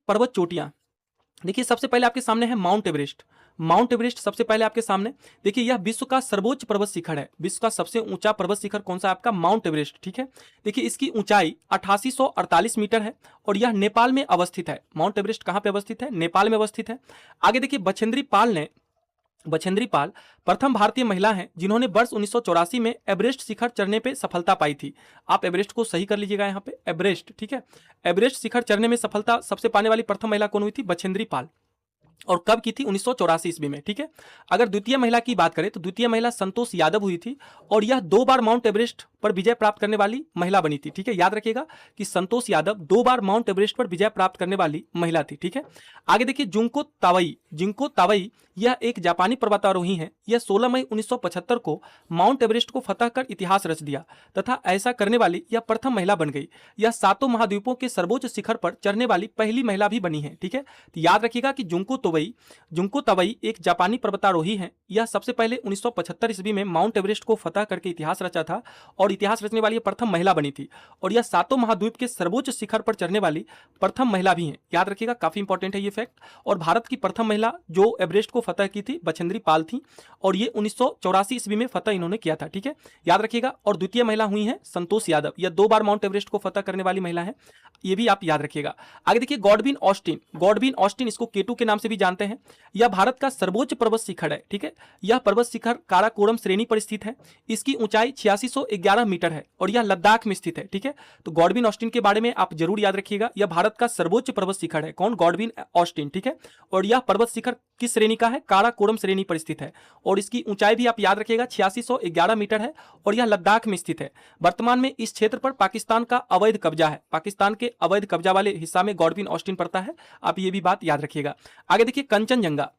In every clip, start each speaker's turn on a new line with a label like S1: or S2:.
S1: पर्वत चोटियां, देखिए सबसे पहले आपके सामने है माउंट एवरेस्ट। माउंट एवरेस्ट सबसे पहले आपके सामने, देखिए यह विश्व का सर्वोच्च पर्वत शिखर है। विश्व का सबसे ऊंचा पर्वत शिखर कौन सा है आपका? माउंट एवरेस्ट, ठीक है। देखिए इसकी ऊंचाई 8848 मीटर है और यह नेपाल में अवस्थित है। माउंट एवरेस्ट कहां पे अवस्थित है? नेपाल में अवस्थित है। आगे देखिए बछेंद्री पाल प्रथम भारतीय महिला हैं जिन्होंने वर्ष 1984 में एवरेस्ट शिखर चढ़ने पे सफलता पाई थी। आप एवरेस्ट को सही कर लीजिएगा यहाँ पे, एवरेस्ट, ठीक है। एवरेस्ट शिखर चढ़ने में सफलता सबसे पाने वाली प्रथम महिला कौन हुई थी? बछेंद्री पाल। और कब की थी? 1984 ईस्वी में, ठीक है। अगर द्वितीय महिला की बात करें तो द्वितीय महिला संतोष यादव हुई थी और यह 2 बार माउंट एवरेस्ट पर विजय प्राप्त करने वाली महिला बनी थी, ठीक है। याद रखिएगा कि संतोष यादव 2 बार माउंट एवरेस्ट पर विजय प्राप्त करने वाली महिला थी, ठीक है। आगे देखिए जिंको तावई यह एक जापानी पर्वतारोही है। यह 16 मई 1975 को माउंट एवरेस्ट को फतह कर इतिहास रच दिया तथा ऐसा करने वाली यह प्रथम महिला बन गई। यह 7 महाद्वीपों के सर्वोच्च शिखर पर चढ़ने वाली पहली महिला भी बनी है, ठीक है। तो याद रखिएगा कि जुंको तवई एक जापानी पर्वतारोही हैं। यह सबसे पहले 1975 ईस्वी में माउंट एवरेस्ट को फतह करके इतिहास रचा था और इतिहास रचने वाली प्रथम महिला बनी थी और यह 7 महाद्वीप के सर्वोच्च शिखर पर चढ़ने वाली प्रथम महिला भी हैं। याद रखिएगा, काफी इंपॉर्टेंट है ये फैक्ट। और भारत की प्रथम महिला जो एवरेस्ट को फतह की थी बछेंद्री पाल थी और ये 1984 ईस्वी में फतह इन्होंने किया था, ठीक है। याद रखिएगा। और द्वितीय महिला हुई है संतोष यादव, यह 2 बार माउंट एवरेस्ट को फतह करने वाली महिला है, ये भी आप याद रखिएगा। आगे देखिए गॉडविन ऑस्टिन, इसको केटू के नाम से भी जानते हैं। यह भारत का सर्वोच्च पर्वत शिखर है, ठीक है। यह पर्वत शिखर काराकोरम श्रेणी पर स्थित है। इसकी ऊंचाई 8611 मीटर है और यह लद्दाख में स्थित है, ठीक है। तो गॉडविन ऑस्टिन के बारे में आप जरूर याद रखिएगा। यह भारत का सर्वोच्च पर्वत शिखर है। कौन? गॉडविन ऑस्टिन, ठीक है। और यह पर्वत शिखर किस श्रेणी का है? काराकोरम श्रेणी पर स्थित है और इसकी ऊंचाई भी आप याद रखिएगा 8611 मीटर है और यह लद्दाख में स्थित है। वर्तमान में इस क्षेत्र पर पाकिस्तान का अवैध कब्जा है। पाकिस्तान के अवैध कब्जा वाले हिस्सा में गॉडविन ऑस्टिन पड़ता है, आप ये भी बात याद रखिएगा। आगे देखिए कंचनजंगा।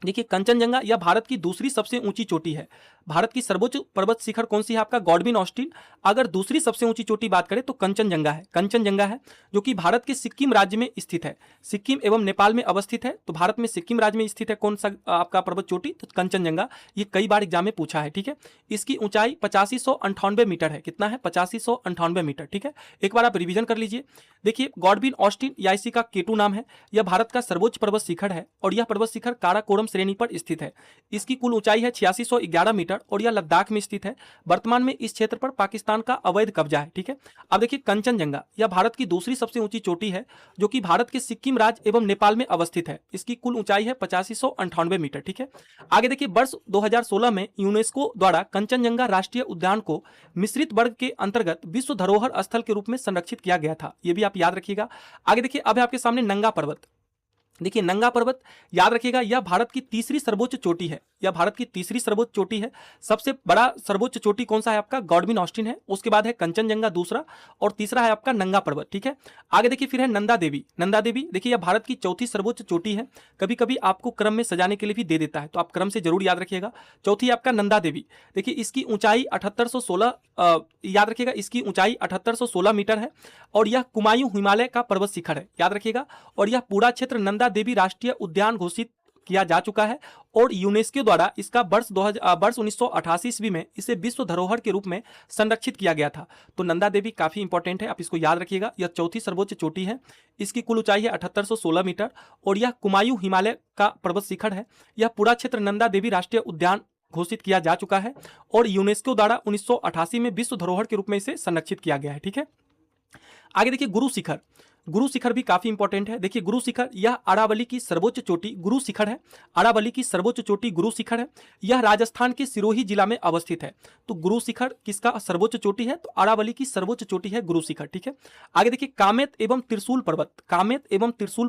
S1: देखिए कंचनजंगा यह भारत की दूसरी सबसे ऊंची चोटी है। भारत की सर्वोच्च पर्वत शिखर कौन सी है आपका? Godwin Austen. अगर दूसरी सबसे ऊंची चोटी बात करें तो कंचनजंगा है जो कि भारत के सिक्किम राज्य में स्थित है। सिक्किम एवं नेपाल में अवस्थित है, तो भारत में सिक्किम राज्य में स्थित है कौन सा आपका पर्वत चोटी? तो कंचनजंगा। ये कई बार एग्जाम में पूछा है, ठीक है। इसकी ऊंचाई 8598 मीटर है। कितना है? 8598 मीटर, ठीक है। एक बार आप रिविजन कर लीजिए। देखिए गॉडविन ऑस्टिन या इसी का केटू नाम है, यह भारत का सर्वोच्च पर्वत शिखर है और यह पर्वत शिखर काराकोरम श्रेणी पर स्थित है। इसकी कुल ऊंचाई है 8611 मीटर और यह लद्दाख में स्थित है। वर्तमान में इस क्षेत्र पर पाकिस्तान का अवैध कब्जा है, ठीक है। अब देखिए कंचनजंगा यह भारत की दूसरी सबसे ऊंची चोटी है जो कि भारत के सिक्किम राज्य एवं नेपाल में अवस्थित है। इसकी कुल ऊंचाई है 8598 मीटर, ठीक है। आगे देखिए वर्ष 2016 में यूनेस्को द्वारा कंचनजंगा राष्ट्रीय उद्यान को मिश्रित वर्ग के अंतर्गत विश्व धरोहर स्थल के रूप में संरक्षित किया गया था, यह भी आप याद रखिएगा। आगे देखिए अब है आपके सामने नंगा पर्वत। देखिए नंगा पर्वत याद रखिएगा, यह भारत की तीसरी सर्वोच्च चोटी है। यह भारत की तीसरी सर्वोच्च चोटी है। सबसे बड़ा सर्वोच्च चोटी कौन सा है आपका? गॉडविन ऑस्टिन है। उसके बाद है कंचनजंगा दूसरा और तीसरा है आपका नंगा पर्वत, ठीक है। आगे देखिए फिर है नंदा देवी। देखिए यह भारत की चौथी सर्वोच्च चोटी है। कभी कभी आपको क्रम में सजाने के लिए भी दे देता है, तो आप क्रम से जरूर याद रखिएगा। चौथी आपका नंदा देवी। देखिए इसकी ऊंचाई 7816 याद रखिएगा, इसकी ऊंचाई 7816 मीटर है और यह कुमायूं हिमालय का पर्वत शिखर है, याद रखिएगा। और यह पूरा क्षेत्र नंदा देवी राष्ट्रीय उद्यान घोषित किया जा चुका है और यूनेस्को द्वारा इसका वर्ष 1988 ईस्वी में इसे विश्व धरोहर के रूप में संरक्षित किया गया था। तो नंदा देवी काफी इंपॉर्टेंट है, आप इसको याद रखिएगा। यह चौथी सर्वोच्च चोटी है। इसकी कुल ऊंचाई है 7816 मीटर और यह कुमायूं हिमालय का पर्वत शिखर है। यह पूरा क्षेत्र नंदा देवी राष्ट्रीय उद्यान घोषित किया जा चुका है और यूनेस्को द्वारा 1988 में विश्व धरोहर के रूप में इसे संरक्षित किया गया है, ठीक है। आगे देखिए गुरु शिखर भी काफी इंपॉर्टेंट है। देखिए गुरु शिखर यह अरावली की सर्वोच्च चोटी गुरु शिखर है। अरावली की सर्वोच्च चोटी गुरु शिखर है। यह राजस्थान के सिरोही जिला में अवस्थित है। तो गुरु शिखर किसका सर्वोच्च चोटी है? तो अरावली की सर्वोच्च चोटी है गुरु शिखर, ठीक है। आगे देखिए कामेत एवं त्रिशूल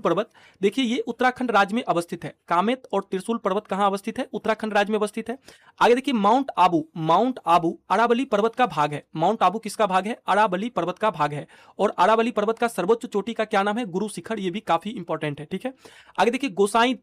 S1: पर्वत। देखिए ये उत्तराखंड राज्य में अवस्थित है। कामेत और त्रिशूल पर्वत कहां अवस्थित है? उत्तराखंड राज्य में अवस्थित है। आगे देखिए माउंट आबू अरावली पर्वत का भाग है। माउंट आबू किसका भाग है? अरावली पर्वत का भाग है और अरावली पर्वत का सर्वोच्च चोटी का क्या नाम है? गुरु शिखर। ये भी काफी इंपॉर्टेंट है, ठीक है। आगे देखिए गोसाई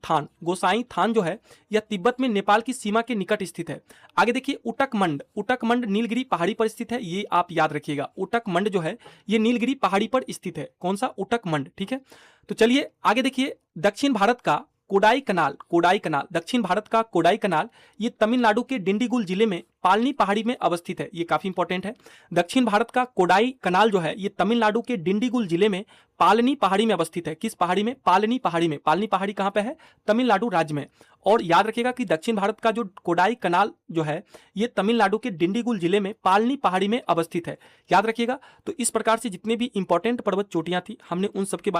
S1: थान जो है यह तिब्बत में नेपाल की सीमा के निकट स्थित है। आगे देखिए उटकमंड नीलगिरी पहाड़ी पर स्थित है, ये आप याद रखिएगा। उटकमंड जो है ये नीलगिरी पहाड़ी पर स्थित है। कौन सा? उटकमंड, ठीक है। तो चलिए आगे देखिए दक्षिण भारत का कोडाई कनाल, कोडाई कनाल, दक्षिण भारत का कोडाई कनाल ये तमिलनाडु के डिंडीगुल जिले में पालनी पहाड़ी में अवस्थित है। ये काफी इंपॉर्टेंट है। दक्षिण भारत का कोडाई कनाल जो है ये तमिलनाडु के डिंडीगुल जिले में पालनी पहाड़ी में अवस्थित है। किस पहाड़ी में? पालनी पहाड़ी में। पालनी पहाड़ी कहाँ पे है? तमिलनाडु राज्य में। और याद रखिएगा कि दक्षिण भारत का जो कोडाई कनाल जो है ये तमिलनाडु के डिंडीगुल जिले में पालनी पहाड़ी में अवस्थित है। याद रखिएगा। तो इस प्रकार से जितने भी इंपॉर्टेंट पर्वत चोटियां थी हमने उन सबके बारे